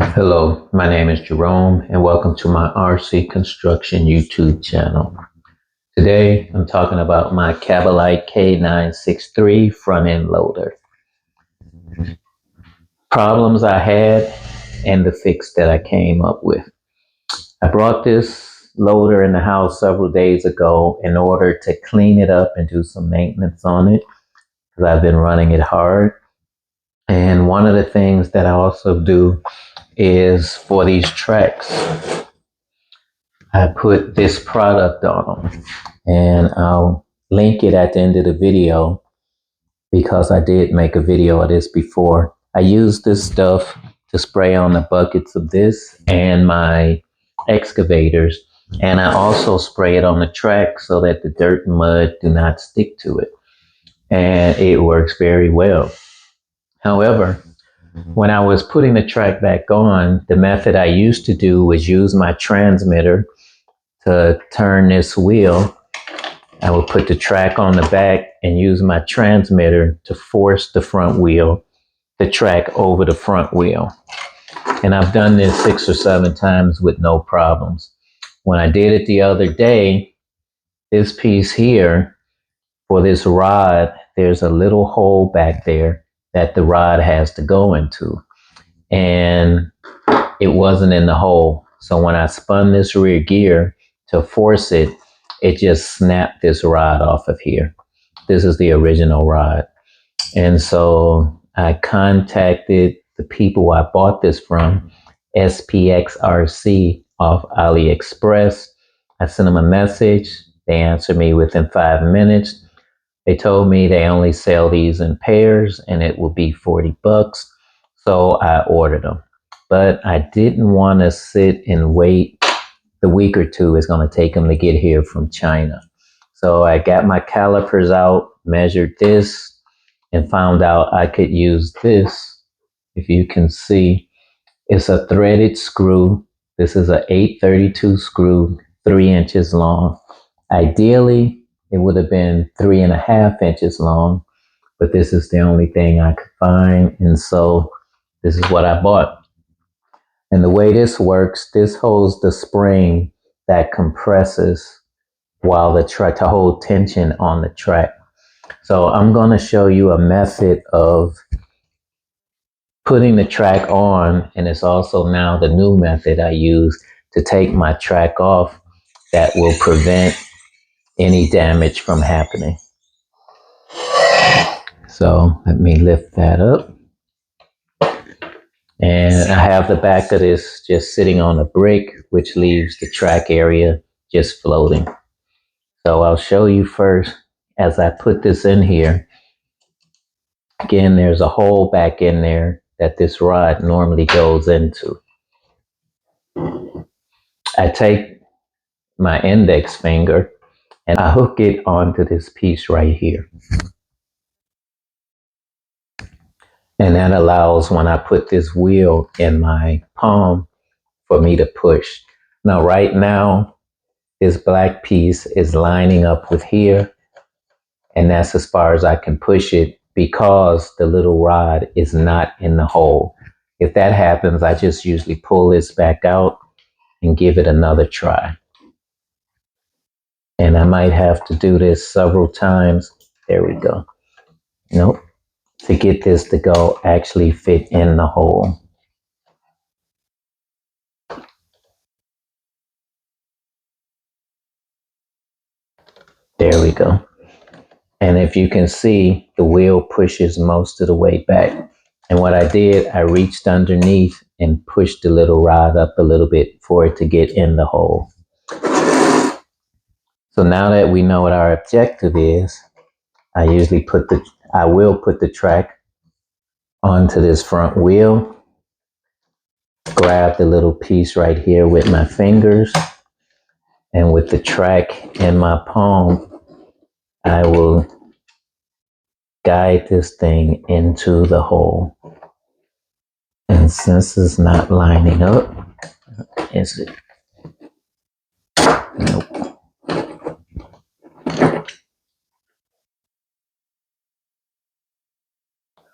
Hello, my name is Jerome and welcome to my RC Construction YouTube channel. Today I'm talking about my Kabolite K963 front end loader. Problems I had and the fix that I came up with. I brought this loader in the house several days ago in order to clean it up and do some maintenance on it because I've been running it hard. And one of the things that I also do is for these tracks, I put this product on them, and I'll link it at the end of the video because I did make a video of this before. I use this stuff to spray on the buckets of this and my excavators, and I also spray it on the track so that the dirt and mud do not stick to it, and it works very well. However, when I was putting the track back on, the method I used to do was use my transmitter to turn this wheel. I would put the track on the back and use my transmitter to force the front wheel, the track over the front wheel. And I've done this 6 or 7 times with no problems. When I did it the other day, this piece here for this rod, there's a little hole back there that the rod has to go into. And it wasn't in the hole. So when I spun this rear gear to force it, it just snapped this rod off of here. This is the original rod. And so I contacted the people I bought this from, SPXRC off AliExpress. I sent them a message. They answered me within 5 minutes. They told me they only sell these in pairs and it will be $40. So I ordered them. But I didn't want to sit and wait the week or two it's going to take them to get here from China. So I got my calipers out, measured this, and found out I could use this. If you can see, it's a threaded screw. This is a 832 screw, 3 inches long. Ideally, it would have been 3.5 inches long, but this is the only thing I could find. And so this is what I bought. And the way this works, this holds the spring that compresses while the track to hold tension on the track. So I'm going to show you a method of putting the track on, and it's also now the new method I use to take my track off that will prevent any damage from happening. So let me lift that up. And I have the back of this just sitting on a brick, which leaves the track area just floating. So I'll show you first as I put this in here. Again, there's a hole back in there that this rod normally goes into. I take my index finger and I hook it onto this piece right here. And that allows when I put this wheel in my palm for me to push. Now, right now, this black piece is lining up with here, and that's as far as I can push it because the little rod is not in the hole. If that happens, I just usually pull this back out and give it another try. And I might have to do this several times. There we go. Nope. To get this to go actually fit in the hole. There we go. And if you can see, the wheel pushes most of the way back. And what I did, I reached underneath and pushed the little rod up a little bit for it to get in the hole. So now that we know what our objective is, I will put the track onto this front wheel, grab the little piece right here with my fingers, and with the track in my palm, I will guide this thing into the hole. And since it's not lining up, is it? Nope.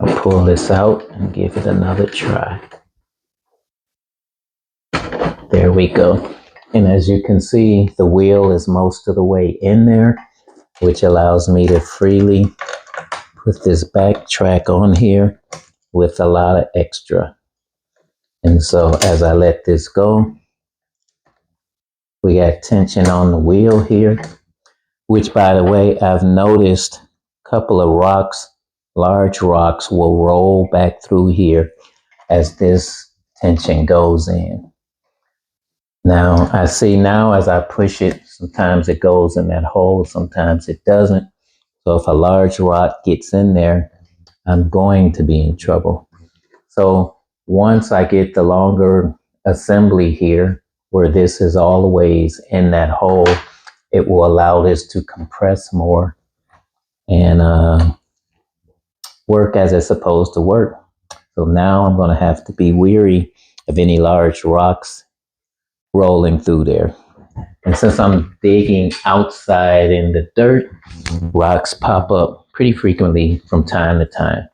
I'll pull this out and give it another try. There we go. And as you can see, the wheel is most of the way in there, which allows me to freely put this backtrack on here with a lot of extra. And so as I let this go, we got tension on the wheel here, which, by the way, I've noticed a couple of rocks, large rocks, will roll back through here as this tension goes in. Now, I see now as I push it, sometimes it goes in that hole, sometimes it doesn't. So if a large rock gets in there, I'm going to be in trouble. So once I get the longer assembly here, where this is all the ways in that hole, it will allow this to compress more and work as it's supposed to work. So now I'm going to have to be weary of any large rocks rolling through there. And since I'm digging outside in the dirt, rocks pop up pretty frequently from time to time.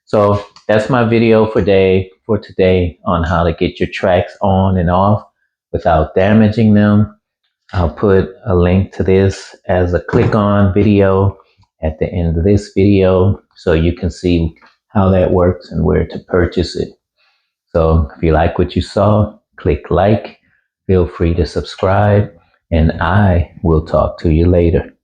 So that's my video for today on how to get your tracks on and off without damaging them. I'll put a link to this as a click-on video at the end of this video so you can see how that works and where to purchase it. So if you like what you saw, click like, feel free to subscribe, and I will talk to you later.